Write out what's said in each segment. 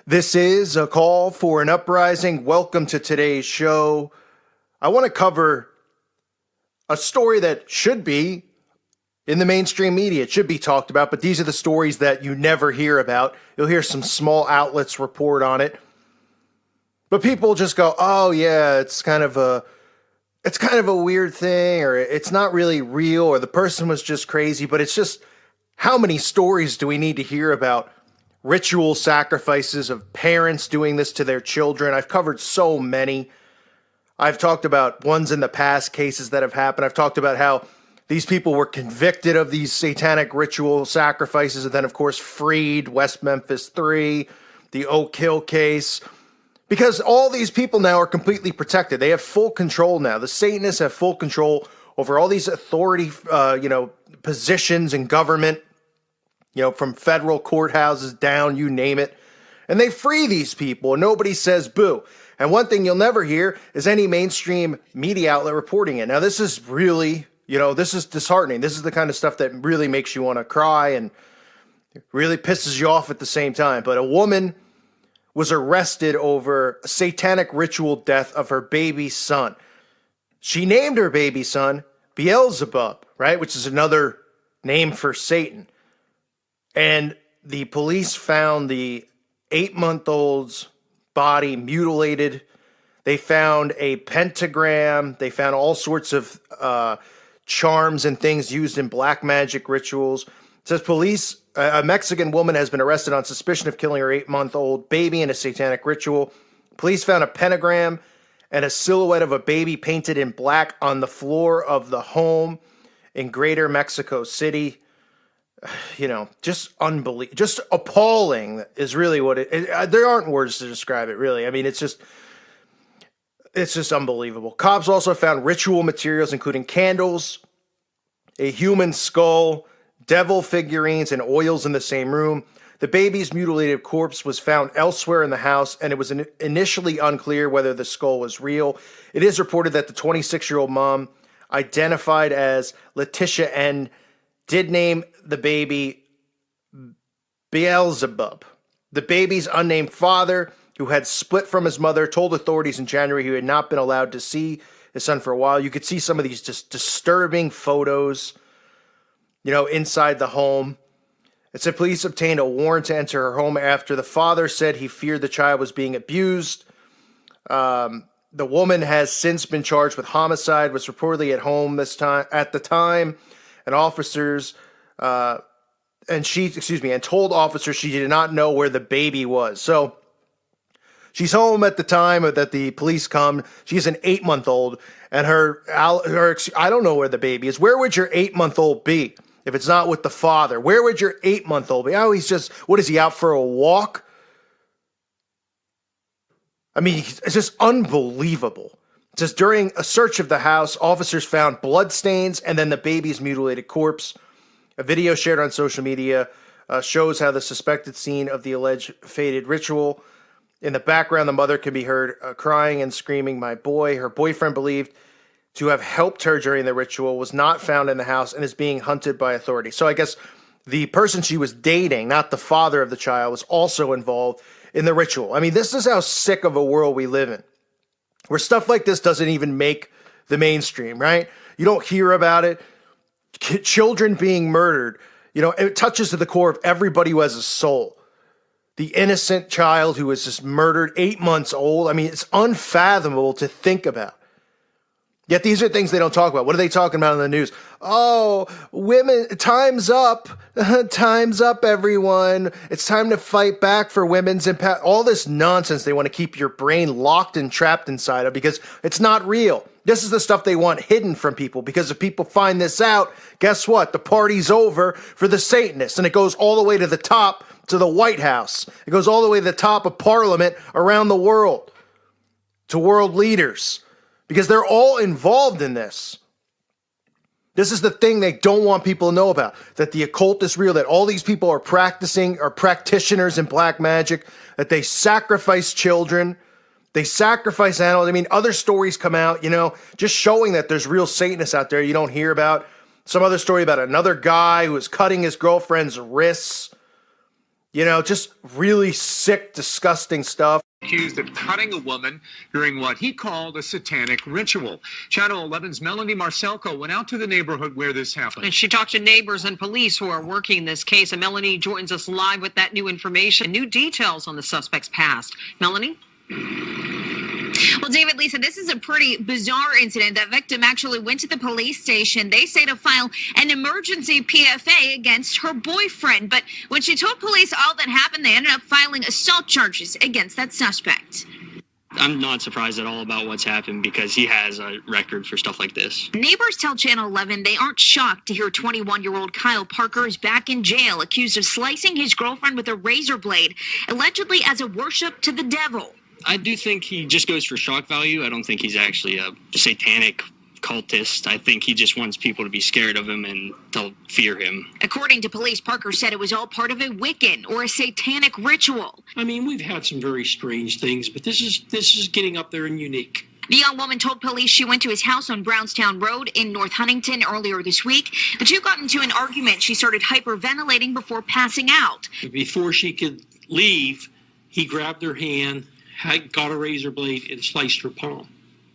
This is a call for an uprising. Welcome to today's show. I want to cover a story that should be in the mainstream media. It should be talked about, but these are the stories that you never hear about. You'll hear some small outlets report on it, but people just go, "Oh yeah, it's kind of a weird thing, or it's not really real, or the person was just crazy." But it's just, how many stories do we need to hear about ritual sacrifices of parents doing this to their children? I've covered so many. I've talked about ones in the past, cases that have happened. I've talked about how these people were convicted of these satanic ritual sacrifices and then, of course, freed. West Memphis 3, the Oak Hill case. Because all these people now are completely protected. They have full control now. The Satanists have full control over all these authority, positions in government, from federal courthouses down, you name it. And they free these people, and nobody says boo. And one thing you'll never hear is any mainstream media outlet reporting it. Now, this is really, this is disheartening. This is the kind of stuff that really makes you want to cry and really pisses you off at the same time. But a woman was arrested over a satanic ritual death of her baby son. She named her baby son Beelzebub, right? Which is another name for Satan. And the police found the 8-month-old's body mutilated. They found a pentagram. They found all sorts of charms and things used in black magic rituals. It says police, a Mexican woman has been arrested on suspicion of killing her 8-month-old baby in a satanic ritual. Police found a pentagram and a silhouette of a baby painted in black on the floor of the home in Greater Mexico City. Just unbelievable, just appalling is really what there aren't words to describe it, really. I mean, it's just unbelievable. Cops also found ritual materials, including candles, a human skull, devil figurines, and oils in the same room. The baby's mutilated corpse was found elsewhere in the house, and it was initially unclear whether the skull was real. It is reported that the 26-year-old mom, identified as Letitia N., did name the baby Beelzebub. The baby's unnamed father, who had split from his mother, told authorities in January he had not been allowed to see his son for a while. You could see some of these just disturbing photos, inside the home. It said police obtained a warrant to enter her home after the father said he feared the child was being abused. The woman has since been charged with homicide, was reportedly at home at the time. And officers, and told officers she did not know where the baby was. So she's home at the time that the police come. She's an 8-month-old, and I don't know where the baby is. Where would your 8-month-old be if it's not with the father? Where would your 8-month-old be? Oh, what is he, out for a walk? I mean, it's just unbelievable. It says during a search of the house, officers found blood stains and then the baby's mutilated corpse. A video shared on social media shows how the suspected scene of the alleged fated ritual. In the background, the mother can be heard crying and screaming, "My boy." Her boyfriend, believed to have helped her during the ritual, was not found in the house and is being hunted by authorities. So I guess the person she was dating, not the father of the child, was also involved in the ritual. I mean, this is how sick of a world we live in, where stuff like this doesn't even make the mainstream, right? You don't hear about it. Children being murdered, it touches to the core of everybody who has a soul. The innocent child who was just murdered, 8 months old. I mean, it's unfathomable to think about. Yet these are things they don't talk about. What are they talking about in the news? Oh, women, time's up. Time's up, everyone. It's time to fight back for women's impact. All this nonsense they want to keep your brain locked and trapped inside of because it's not real. This is the stuff they want hidden from people, because if people find this out, guess what? The party's over for the Satanists, and it goes all the way to the top, to the White House. It goes all the way to the top of Parliament around the world, to world leaders, because they're all involved in this. This is the thing they don't want people to know about, that the occult is real, that all these people are practitioners in black magic, that they sacrifice children, they sacrifice animals. I mean, other stories come out, just showing that there's real Satanists out there you don't hear about. Some other story about another guy who was cutting his girlfriend's wrists Just really sick, disgusting stuff. Accused of cutting a woman during what he called a satanic ritual. Channel 11's Melanie Marcelco went out to the neighborhood where this happened. And she talked to neighbors and police who are working this case. And Melanie joins us live with that new information and new details on the suspect's past. Melanie? Well, David, Lisa, this is a pretty bizarre incident. That victim actually went to the police station, they say, to file an emergency PFA against her boyfriend. But when she told police all that happened, they ended up filing assault charges against that suspect. I'm not surprised at all about what's happened because he has a record for stuff like this. Neighbors tell Channel 11 they aren't shocked to hear 21-year-old Kyle Parker is back in jail, accused of slicing his girlfriend with a razor blade, allegedly as a worship to the devil. I do think he just goes for shock value. I don't think he's actually a satanic cultist. I think he just wants people to be scared of him and to fear him. According to police, Parker said it was all part of a Wiccan or a satanic ritual. I mean, we've had some very strange things, but this is getting up there and unique. The young woman told police she went to his house on Brownstown Road in North Huntington earlier this week. The two got into an argument. She started hyperventilating before passing out. Before she could leave, he grabbed her hand, got a razor blade, and sliced her palm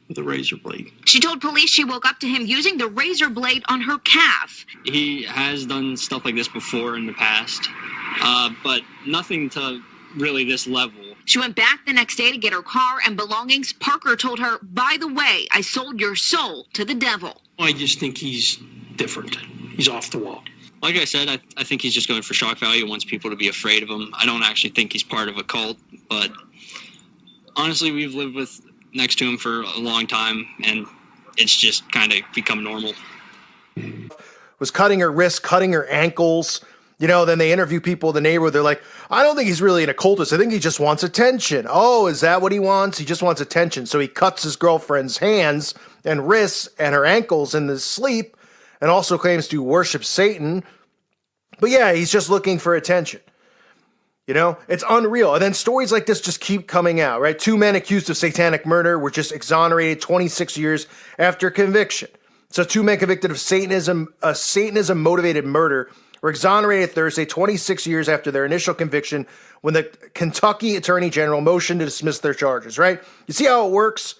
with a razor blade. She told police she woke up to him using the razor blade on her calf. He has done stuff like this before in the past, but nothing to really this level. She went back the next day to get her car and belongings. Parker told her, "By the way, I sold your soul to the devil." I just think he's different. He's off the wall. Like I said, I think he's just going for shock value, wants people to be afraid of him. I don't actually think he's part of a cult, but honestly, we've lived next to him for a long time, and it's just kind of become normal. Was cutting her wrists, cutting her ankles. Then they interview people in the neighborhood. They're like, I don't think he's really an occultist. I think he just wants attention. Oh, is that what he wants? He just wants attention. So he cuts his girlfriend's hands and wrists and her ankles in his sleep and also claims to worship Satan. But yeah, he's just looking for attention. It's unreal. And then stories like this just keep coming out, right? 2 men accused of satanic murder were just exonerated 26 years after conviction. So 2 men convicted of Satanism-motivated murder were exonerated Thursday, 26 years after their initial conviction when the Kentucky Attorney General motioned to dismiss their charges, right? You see how it works?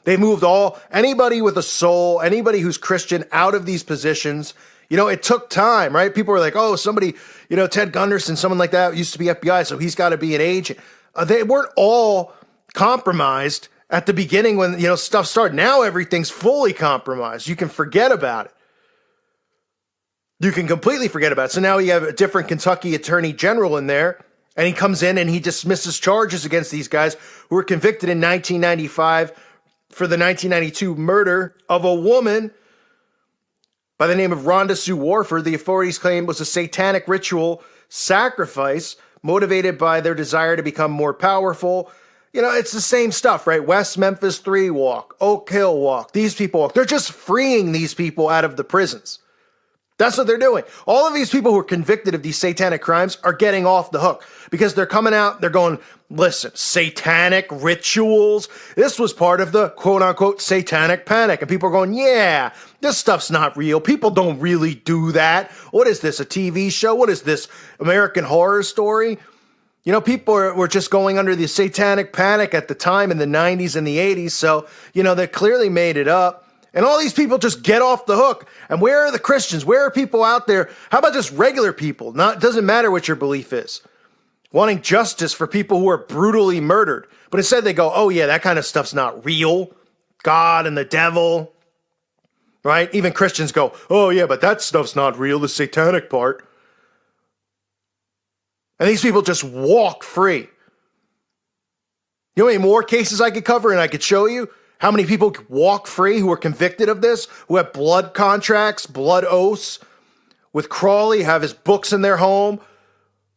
They moved anybody with a soul, anybody who's Christian out of these positions. It took time, right? People were like, oh, somebody, Ted Gunderson, someone like that used to be FBI, so he's got to be an agent. They weren't all compromised at the beginning when, stuff started. Now everything's fully compromised. You can forget about it. You can completely forget about it. So now you have a different Kentucky Attorney General in there, and he comes in and he dismisses charges against these guys who were convicted in 1995 for the 1992 murder of a woman by the name of Rhonda Sue Warford. The authorities claim was a satanic ritual sacrifice motivated by their desire to become more powerful. It's the same stuff, right? West Memphis 3 walk, Oak Hill walk. These people walk. They're just freeing these people out of the prisons. That's what they're doing. All of these people who are convicted of these satanic crimes are getting off the hook because they're coming out, they're going, listen, satanic rituals. This was part of the quote unquote satanic panic. And people are going, yeah, this stuff's not real. People don't really do that. What is this, a TV show? What is this, American Horror Story? People were just going under the satanic panic at the time in the 90s and the 80s. So, they clearly made it up. And all these people just get off the hook. And where are the Christians? Where are people out there? How about just regular people? It doesn't matter what your belief is. Wanting justice for people who are brutally murdered. But instead they go, oh yeah, that kind of stuff's not real. God and the devil. Right? Even Christians go, oh yeah, but that stuff's not real, the satanic part. And these people just walk free. You know how many more cases I could cover and I could show you? How many people walk free who are convicted of this, who have blood contracts, blood oaths, with Crawley, have his books in their home,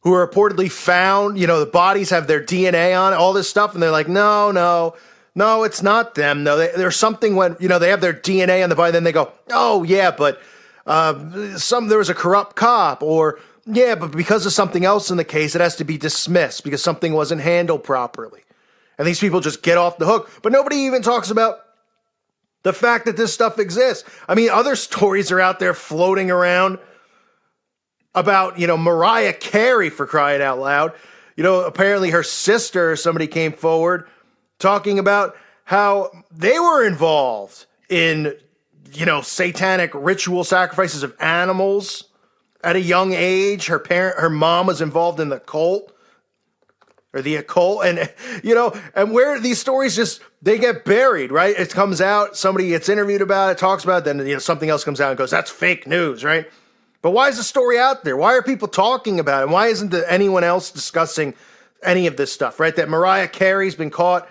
who are reportedly found, the bodies have their DNA on it, all this stuff, and they're like, no, it's not them. No, there's something when, they have their DNA on the body, then they go, oh, yeah, but there was a corrupt cop, or, yeah, but because of something else in the case, it has to be dismissed because something wasn't handled properly. And these people just get off the hook. But nobody even talks about the fact that this stuff exists. I mean, other stories are out there floating around about, Mariah Carey, for crying out loud. Apparently her sister, somebody came forward talking about how they were involved in, satanic ritual sacrifices of animals at a young age. Her mom was involved in the cult or the occult. And, and where these stories they get buried, right? It comes out, somebody gets interviewed about it, talks about it, then, something else comes out and goes, that's fake news, right? But why is the story out there? Why are people talking about it? Why isn't anyone else discussing any of this stuff, right? That Mariah Carey's been caught,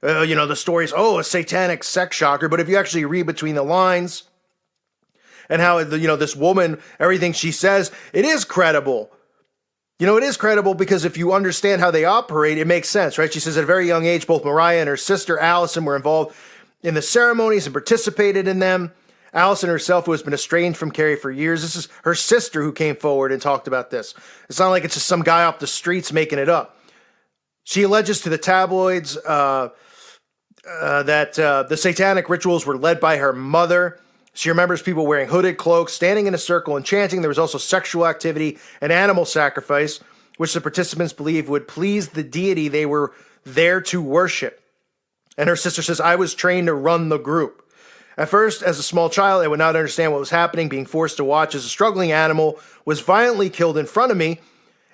the stories, a satanic sex shocker. But if you actually read between the lines and how, this woman, everything she says, it is credible. It is credible because if you understand how they operate, it makes sense, right? She says at a very young age, both Mariah and her sister Allison were involved in the ceremonies and participated in them. Allison herself, who has been estranged from Carey for years, this is her sister who came forward and talked about this. It's not like it's just some guy off the streets making it up. She alleges to the tabloids that the satanic rituals were led by her mother. She remembers people wearing hooded cloaks, standing in a circle and chanting. There was also sexual activity and animal sacrifice, which the participants believed would please the deity they were there to worship. And her sister says, I was trained to run the group. At first, as a small child, I would not understand what was happening, being forced to watch as a struggling animal was violently killed in front of me.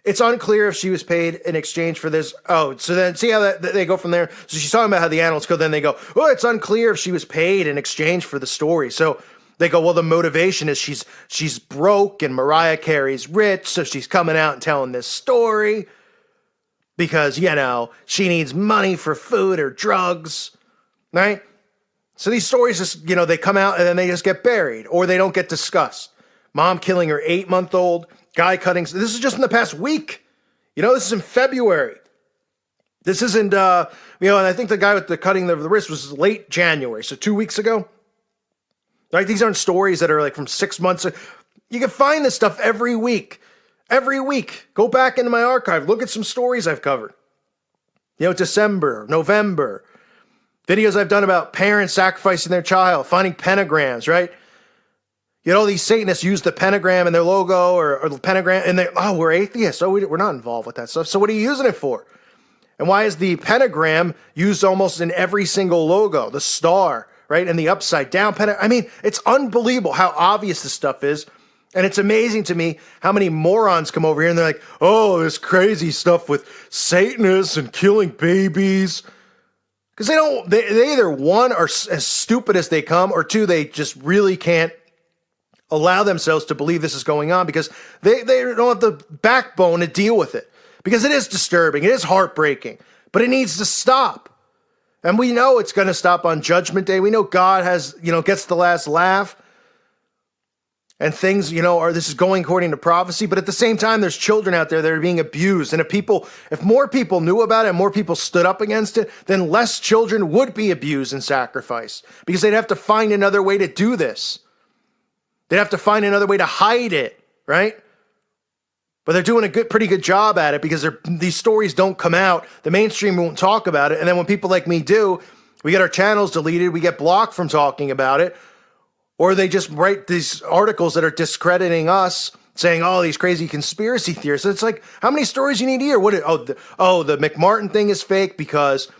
It's unclear if she was paid in exchange for this. Oh, so then see how they go from there? So she's talking about how the animals killed. Then they go, it's unclear if she was paid in exchange for the story. So they go, well, the motivation is she's broke and Mariah Carey's rich, so she's coming out and telling this story because, she needs money for food or drugs, right? So these stories just, they come out and then they just get buried or they don't get discussed. Mom killing her 8-month-old, guy cutting. This is just in the past week. This is in February. This isn't, and I think the guy with the cutting of the wrist was late January. So 2 weeks ago. Like, these aren't stories that are like from 6 months. You can find this stuff every week. Every week. Go back into my archive. Look at some stories I've covered. December, November. Videos I've done about parents sacrificing their child, finding pentagrams, right? These Satanists use the pentagram in their logo or the pentagram, and we're atheists, so we're not involved with that stuff. So what are you using it for? And why is the pentagram used almost in every single logo? The star, right? And the upside down pentagram. I mean, it's unbelievable how obvious this stuff is. And it's amazing to me how many morons come over here and they're like, this crazy stuff with Satanists and killing babies. Because they either, one, are as stupid as they come, or two, they just really can't allow themselves to believe this is going on because they don't have the backbone to deal with it. Because it is disturbing, it is heartbreaking, but it needs to stop. And we know it's going to stop on Judgment Day. We know God gets the last laugh. And things, this is going according to prophecy. But at the same time, there's children out there that are being abused. And if more people knew about it and more people stood up against it, then less children would be abused and sacrificed. Because they'd have to find another way to do this. They'd have to find another way to hide it, right? But they're doing a pretty good job at it because these stories don't come out. The mainstream won't talk about it. And then when people like me do, we get our channels deleted. We get blocked from talking about it. Or they just write these articles that are discrediting us, saying, these crazy conspiracy theorists. It's like, how many stories you need here? The McMartin thing is fake because,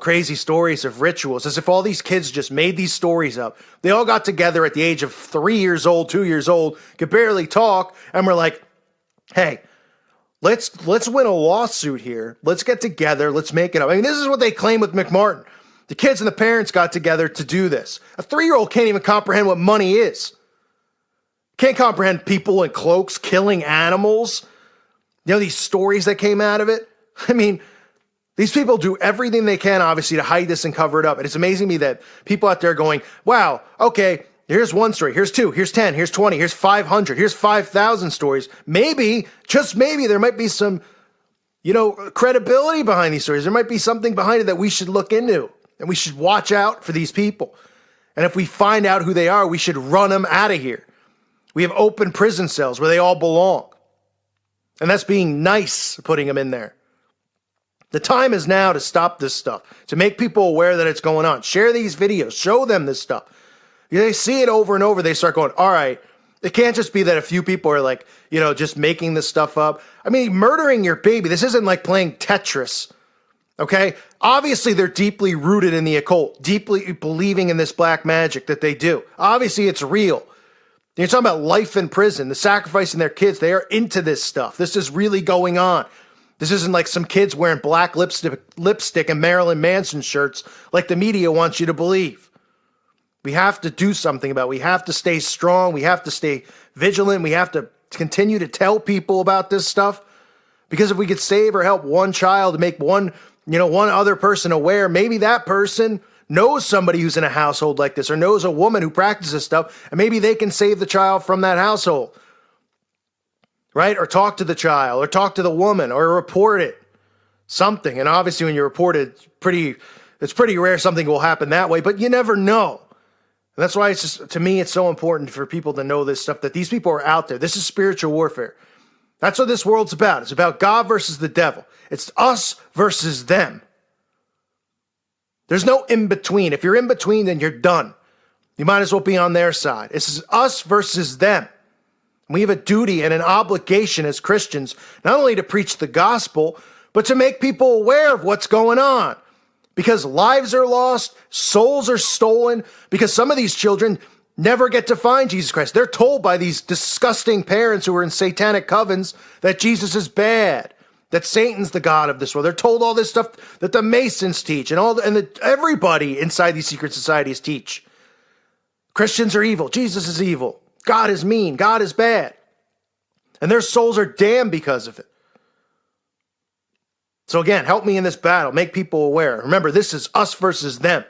crazy stories of rituals. As if all these kids just made these stories up. They all got together at the age of 3 years old, 2 years old, could barely talk, and we're like, hey, let's win a lawsuit here. Let's get together. Let's make it up. I mean, this is what they claim with McMartin. The kids and the parents got together to do this. A 3-year-old can't even comprehend what money is. Can't comprehend people in cloaks killing animals. These stories that came out of it. I mean, these people do everything they can, obviously, to hide this and cover it up. And it's amazing to me that people out there are going, wow, okay, here's one story, here's 2, here's 10, here's 20, here's 500, here's 5,000 stories. Maybe, just maybe, there might be some, credibility behind these stories. There might be something behind it that we should look into. And we should watch out for these people. And if we find out who they are, we should run them out of here. We have open prison cells where they all belong. And that's being nice, putting them in there. The time is now to stop this stuff, to make people aware that it's going on. Share these videos. Show them this stuff. They see it over and over. They start going, all right, It can't just be that a few people are like, just making this stuff up. I mean, murdering your baby, this isn't like playing Tetris, okay? Obviously, they're deeply rooted in the occult, deeply believing in this black magic that they do. Obviously, it's real. You're talking about life in prison, the sacrificing their kids. They are into this stuff. This is really going on. This isn't like some kids wearing black lipstick and Marilyn Manson shirts like the media wants you to believe. We have to do something about it. We have to stay strong. We have to stay vigilant. We have to continue to tell people about this stuff. Because if we could save or help one child to make one other person aware, maybe that person knows somebody who's in a household like this or knows a woman who practices stuff, and maybe they can save the child from that household. Right? Or talk to the child, or talk to the woman, or report it. Something. And obviously when you report it, it's pretty rare something will happen that way, but you never know. And that's why to me, it's so important for people to know this stuff, that these people are out there. This is spiritual warfare. That's what this world's about. It's about God versus the devil. It's us versus them. There's no in between. If you're in between, then you're done. You might as well be on their side. It's us versus them. We have a duty and an obligation as Christians, not only to preach the gospel, but to make people aware of what's going on. Because lives are lost, souls are stolen, because some of these children never get to find Jesus Christ. They're told by these disgusting parents who are in satanic covens that Jesus is bad, that Satan's the god of this world. They're told all this stuff that the Masons teach and everybody inside these secret societies teach. Christians are evil. Jesus is evil. God is mean. God is bad. And their souls are damned because of it. So again, help me in this battle. Make people aware. Remember, this is us versus them.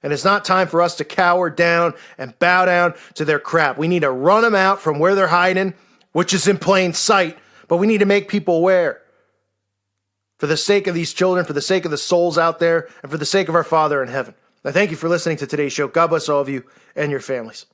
And it's not time for us to cower down and bow down to their crap. We need to run them out from where they're hiding, which is in plain sight. But we need to make people aware. For the sake of these children, for the sake of the souls out there, and for the sake of our Father in heaven. I thank you for listening to today's show. God bless all of you and your families.